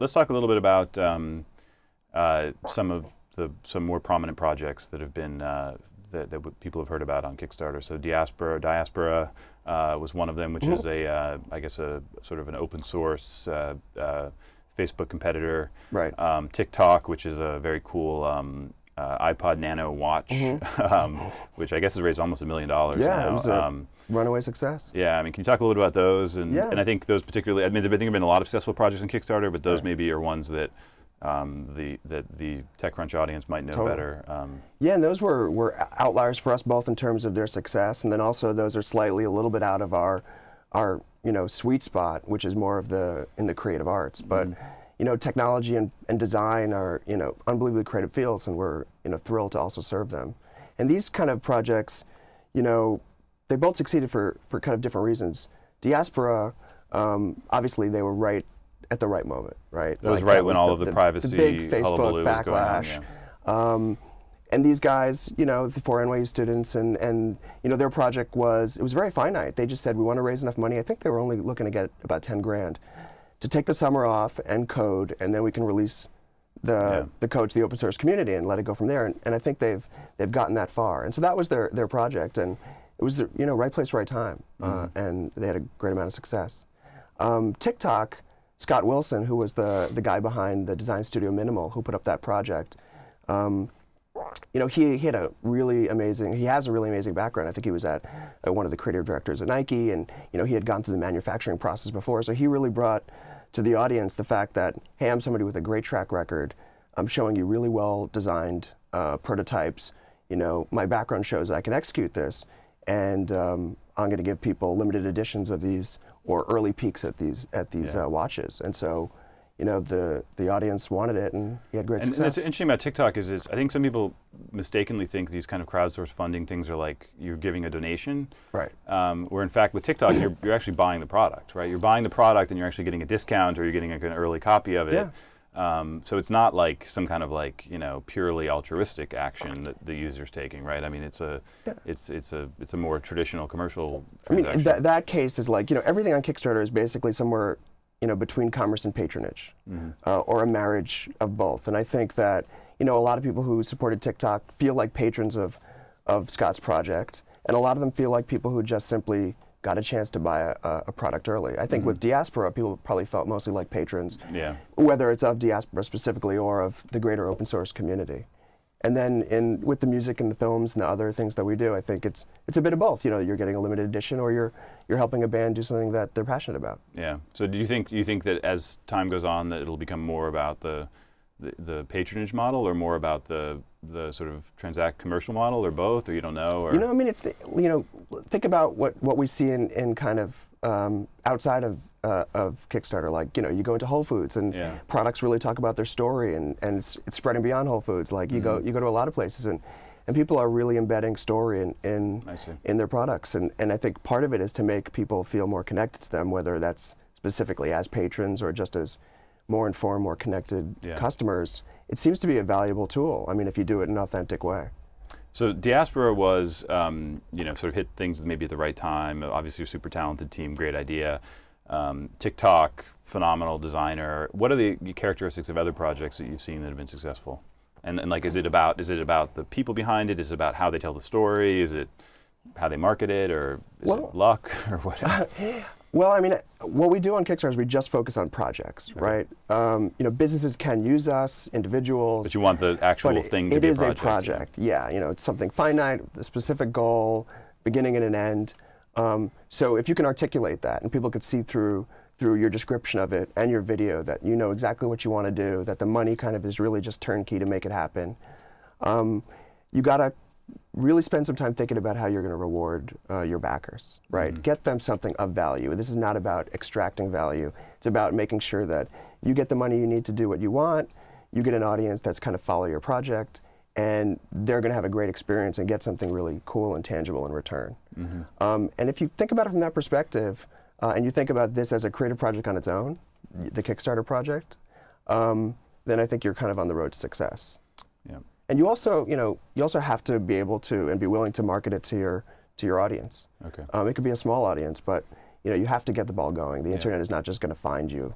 let's talk a little bit about some more prominent projects that have been that people have heard about on Kickstarter. So Diaspora was one of them, which is I guess a sort of an open source Facebook competitor. Right. TikTok, which is a very cool iPod Nano watch, which I guess has raised almost $1 million now. It was a runaway success. Yeah, I mean, can you talk a little bit about those? And, yeah. and I think those particularly, I mean, I think there have been a lot of successful projects on Kickstarter, but those maybe are ones that the TechCrunch audience might know better. Yeah, and those were outliers for us both in terms of their success, and then also those are slightly a little bit out of our sweet spot, which is more of in the creative arts. But technology and design are unbelievably creative fields, and we're thrilled to also serve them. And these kind of projects, they both succeeded for kind of different reasons. Diaspora, obviously, they were right at the right moment, right? That was right when all of the privacy, the big Facebook backlash. And these guys, the 4 NYU students, and their project was very finite. They just said, we want to raise enough money. I think they were only looking to get about 10 grand to take the summer off and code, and then we can release the code to the open source community and let it go from there. And I think they've gotten that far. And so that was their project, and it was right place, right time, and they had a great amount of success. TikTok, Scott Wilson, who was the guy behind the design studio Minimal, who put up that project. He had a really amazing, he has a really amazing background. I think he was at one of the creative directors at Nike, and he had gone through the manufacturing process before. So he really brought to the audience the fact that, hey, I'm somebody with a great track record. I'm showing you really well designed prototypes. My background shows I can execute this, and I'm going to give people limited editions of these or early peeks at these watches. And so, the audience wanted it, and he had great success. And what's interesting about TikTok is I think some people mistakenly think these kind of crowdsource funding things are like you're giving a donation. Right. Where in fact with TikTok, you're actually buying the product, right? You're buying the product and you're actually getting a discount, or you're getting an early copy of it. Yeah. So it's not like some kind of purely altruistic action that the user's taking, right? I mean, it's a more traditional commercial transaction. I mean, that case is like, everything on Kickstarter is basically somewhere between commerce and patronage, or a marriage of both. And I think that a lot of people who supported TikTok feel like patrons of Scott's project, and a lot of them feel like people who just simply got a chance to buy a product early. I think with Diaspora, people probably felt mostly like patrons, whether it's of Diaspora specifically or of the greater open source community. And then with the music and the films and the other things that we do, I think it's a bit of both. You're getting a limited edition, or you're helping a band do something that they're passionate about. Yeah. So do you think that as time goes on that it'll become more about the patronage model, or more about the sort of commercial model, or both, or you don't know? Or? I mean, it's think about what we see in kind of outside of Kickstarter. Like, you go into Whole Foods, and products really talk about their story, and it's spreading beyond Whole Foods. Like, you go to a lot of places, and people are really embedding story in their products. And I think part of it is to make people feel more connected to them, whether that's specifically as patrons or just as more informed, more connected customers. It seems to be a valuable tool. I mean, if you do it in an authentic way. So Diaspora was, sort of hit things maybe at the right time. Obviously, a super talented team, great idea. TikTok, phenomenal designer. What are the characteristics of other projects that you've seen that have been successful? And like, is it about the people behind it? Is it about how they tell the story? Is it how they market it, or is it luck, or what? Well, I mean, what we do on Kickstarter is we just focus on projects, right? Businesses can use us, individuals. But you want the actual thing to be a project. It is a project, yeah. It's something finite, a specific goal, beginning and an end. So if you can articulate that, and people could see through your description of it and your video that you know exactly what you want to do, that the money kind of is really just turnkey to make it happen, you got to really spend some time thinking about how you're going to reward your backers, right? Get them something of value. This is not about extracting value. It's about making sure that you get the money you need to do what you want, you get an audience that's kind of follow your project, and they're going to have a great experience and get something really cool and tangible in return. And if you think about it from that perspective, and you think about this as a creative project on its own, the Kickstarter project, then I think you're kind of on the road to success. Yeah. And you also have to be able to and be willing to market it to your audience. Okay. It could be a small audience, but you have to get the ball going. The internet is not just going to find you